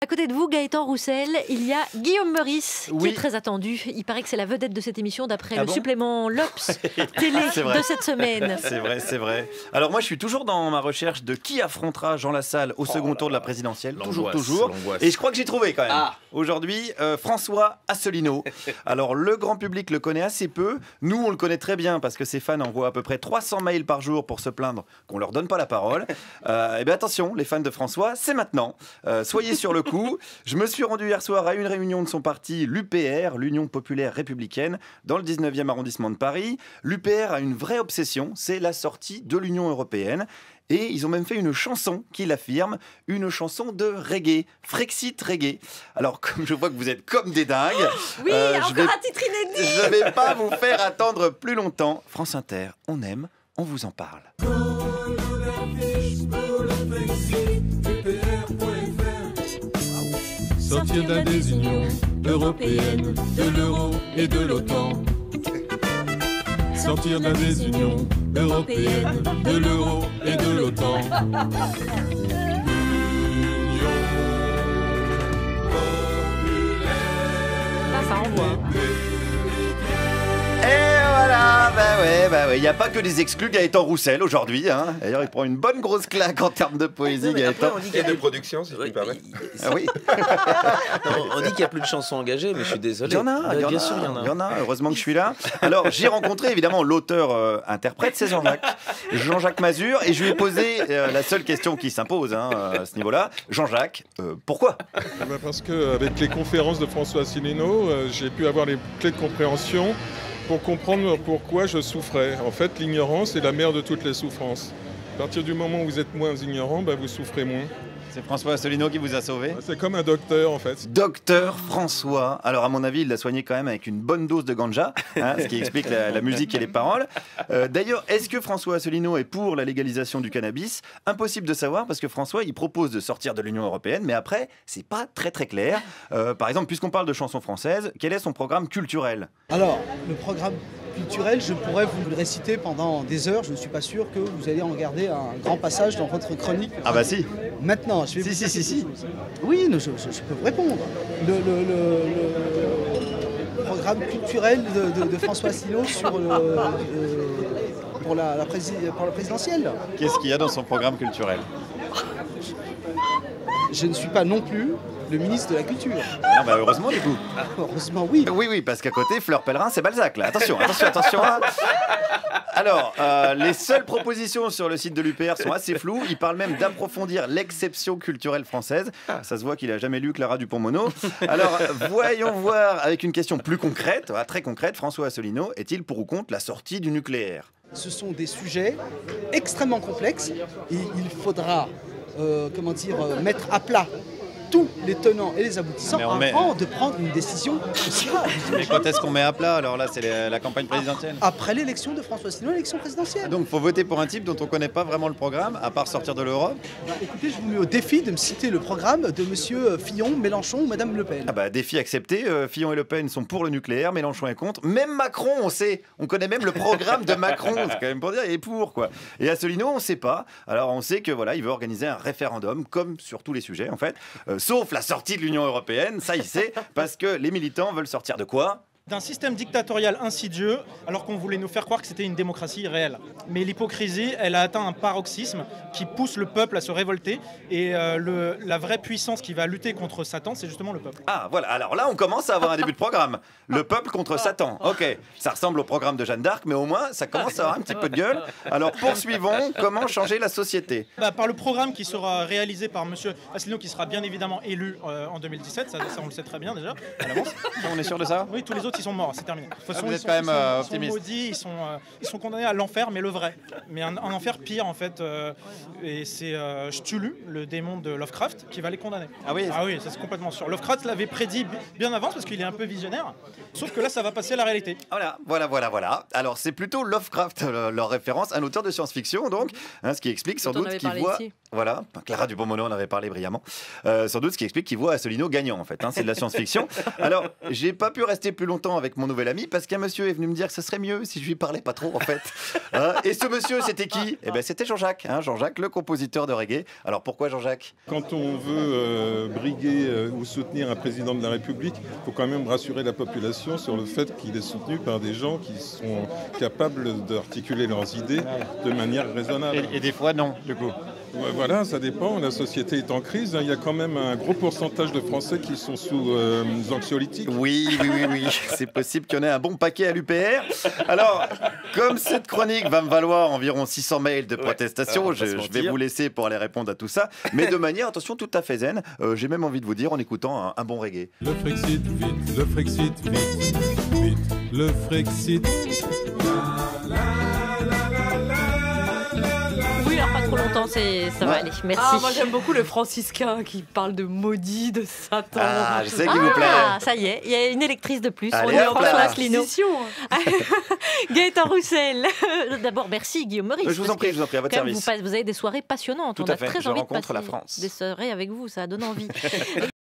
À côté de vous, Gaëtan Roussel, il y a Guillaume Meurice, qui Oui. est très attendu. Il paraît que c'est la vedette de cette émission d'après Ah le bon supplément L'Obs télé C'est vrai. de cette semaine. C'est vrai, c'est vrai. Alors moi, je suis toujours dans ma recherche de qui affrontera Jean Lassalle au second tour de la présidentielle. Toujours. Et je crois que j'ai trouvé quand même. Ah. Aujourd'hui, François Asselineau. Alors le grand public le connaît assez peu. Nous, on le connaît très bien parce que ses fans envoient à peu près 300 mails par jour pour se plaindre qu'on leur donne pas la parole. Et bien attention, les fans de François, c'est maintenant. Soyez sur le coup. Je me suis rendu hier soir à une réunion de son parti, l'UPR, l'Union Populaire Républicaine, dans le 19e arrondissement de Paris. L'UPR a une vraie obsession, c'est la sortie de l'Union Européenne. Et ils ont même fait une chanson qui l'affirme, une chanson de reggae, Frexit reggae. Alors, comme je vois que vous êtes comme des dingues, Oui, je encore vais- un titre inédit. je vais pas vous faire attendre plus longtemps. France Inter, on aime, on vous en parle. Sortir de la désunion européenne, de l'euro et de l'OTAN. Sortir de la désunion européenne, de l'euro et de l'OTAN. Ah, ça envoie. Et voilà, bah ouais, il n'y a pas que des exclus Gaëtan Roussel aujourd'hui. Hein. D'ailleurs, il prend une bonne grosse claque en termes de poésie, Gaëtan. Il y a de production, si je puis me permettre. Ah oui, On dit qu'il n'y a plus de chansons engagées, mais je suis désolé. il y en a, Bien sûr, il y en a. il y en a, heureusement que je suis là. Alors, j'ai rencontré évidemment l'auteur-interprète, c'est Jean-Jacques Mazur, et je lui ai posé la seule question qui s'impose à ce niveau-là. Jean-Jacques, pourquoi? Parce qu'avec les conférences de François Asselineau, j'ai pu avoir les clés de compréhension pour comprendre pourquoi je souffrais. En fait, l'ignorance est la mère de toutes les souffrances. À partir du moment où vous êtes moins ignorant, vous souffrez moins. C'est François Asselineau qui vous a sauvé? C'est comme un docteur, en fait. Docteur François. Alors, à mon avis, il l'a soigné quand même avec une bonne dose de ganja, ce qui explique la musique et les paroles. D'ailleurs, est-ce que François Asselineau est pour la légalisation du cannabis? Impossible de savoir parce que François, il propose de sortir de l'Union européenne, mais après, c'est pas très très clair. Par exemple, puisqu'on parle de chansons françaises, quel est son programme culturel? Alors, le programme culturel, je pourrais vous le réciter pendant des heures. Je ne suis pas sûr que vous allez en garder un grand passage dans votre chronique. Ah bah si. Maintenant, je vais vous dire Si. quelque chose. Oui, je peux vous répondre. Le programme culturel de François Asselineau pour la présidentielle. Qu'est-ce qu'il y a dans son programme culturel? Je ne suis pas non plus le ministre de la Culture. Non, bah heureusement du coup. Heureusement, oui. Oui, parce qu'à côté, Fleur Pellerin, c'est Balzac là. Attention. Alors, les seules propositions sur le site de l'UPR sont assez floues. Il parle même d'approfondir l'exception culturelle française. Ça se voit qu'il a jamais lu Clara Dupont-Mono. Alors, voyons voir avec une question plus concrète, très concrète. François Asselineau est-il pour ou contre la sortie du nucléaire? Ce sont des sujets extrêmement complexes et il faudra mettre à plat tous les tenants et les aboutissants Mais avant de prendre une décision aussi grave. Mais quand est-ce qu'on met à plat? Alors là, c'est la campagne présidentielle. Après l'élection de François Asselineau, l'élection présidentielle. Donc, faut voter pour un type dont on connaît pas vraiment le programme, à part sortir de l'Europe. Écoutez, je vous mets au défi de me citer le programme de monsieur Fillon, Mélenchon ou madame Le Pen. Ah bah, défi accepté. Fillon et Le Pen sont pour le nucléaire, Mélenchon est contre. Même Macron, on sait. On connaît même le programme de Macron. C'est quand même pour dire, il est pour, quoi. Et Asselineau, on sait pas. Alors, on sait que voilà, il veut organiser un référendum, comme sur tous les sujets, en fait. Sauf la sortie de l'Union européenne, ça il sait, parce que les militants veulent sortir de quoi? D'un système dictatorial insidieux, alors qu'on voulait nous faire croire que c'était une démocratie réelle. Mais l'hypocrisie, elle a atteint un paroxysme qui pousse le peuple à se révolter. Et la vraie puissance qui va lutter contre Satan, c'est justement le peuple. Ah voilà, alors là on commence à avoir un début de programme. Le peuple contre Satan. Ok, ça ressemble au programme de Jeanne d'Arc, mais au moins ça commence à avoir un petit peu de gueule. Alors poursuivons, comment changer la société? Par le programme qui sera réalisé par M. Asselineau, qui sera bien évidemment élu en 2017, ça on le sait très bien déjà, à l'avance. On est sûr de ça? Oui, tous les autres ils sont morts, c'est terminé. De toute façon, vous ils êtes sont- quand même, ils sont optimiste. maudits, ils sont condamnés à l'enfer, mais le vrai. Mais un enfer pire en fait. Et c'est Cthulhu, le démon de Lovecraft, qui va les condamner. Ah oui? Ah oui, ça c'est complètement sûr. Lovecraft l'avait prédit bien avant parce qu'il est un peu visionnaire. Sauf que là, ça va passer à la réalité. Voilà. Alors c'est plutôt Lovecraft, leur référence, un auteur de science-fiction donc, ce qui explique sans Dont on doute avait qu'il parlé voit... ici. Voilà, Clara Dupont-Mono en avait parlé brillamment. Sans doute ce qui explique qu'il voit Asselineau gagnant en fait, c'est de la science-fiction. Alors, j'ai pas pu rester plus longtemps temps avec mon nouvel ami parce qu'un monsieur est venu me dire que ce serait mieux si je lui parlais pas trop en fait. Et ce monsieur, c'était qui? Eh ben, c'était Jean-Jacques, Jean-Jacques, le compositeur de reggae. Alors pourquoi Jean-Jacques? Quand on veut briguer ou soutenir un président de la République, il faut quand même rassurer la population sur le fait qu'il est soutenu par des gens qui sont capables d'articuler leurs idées de manière raisonnable. Et des fois non, du coup. Ouais, voilà, ça dépend. La société est en crise. Il y a quand même un gros pourcentage de Français qui sont sous anxiolytiques. Oui. C'est possible qu'il y en ait un bon paquet à l'UPR. Alors, comme cette chronique va me valoir environ 600 mails de protestation, je vais vous laisser pour aller répondre à tout ça. Mais de manière, attention, tout à fait zen. J'ai même envie de vous dire en écoutant un bon reggae. Le Frexit, vite, le Frexit, vite, vite, le Frexit. Pas trop longtemps, ça va aller. Merci. Ah, moi j'aime beaucoup le franciscain qui parle de maudit, de Satan. Ah, je sais qu'il vous plaît. Ah, ça y est, il y a une électrice de plus. Allez, on est en hop là. François Asselineau. Gaëtan Roussel. D'abord, merci Guillaume Meurice. Je vous en prie, à votre service. Vous avez des soirées passionnantes. Tout on à a fait, très je envie de rencontre passer la France. des soirées avec vous, ça donne envie.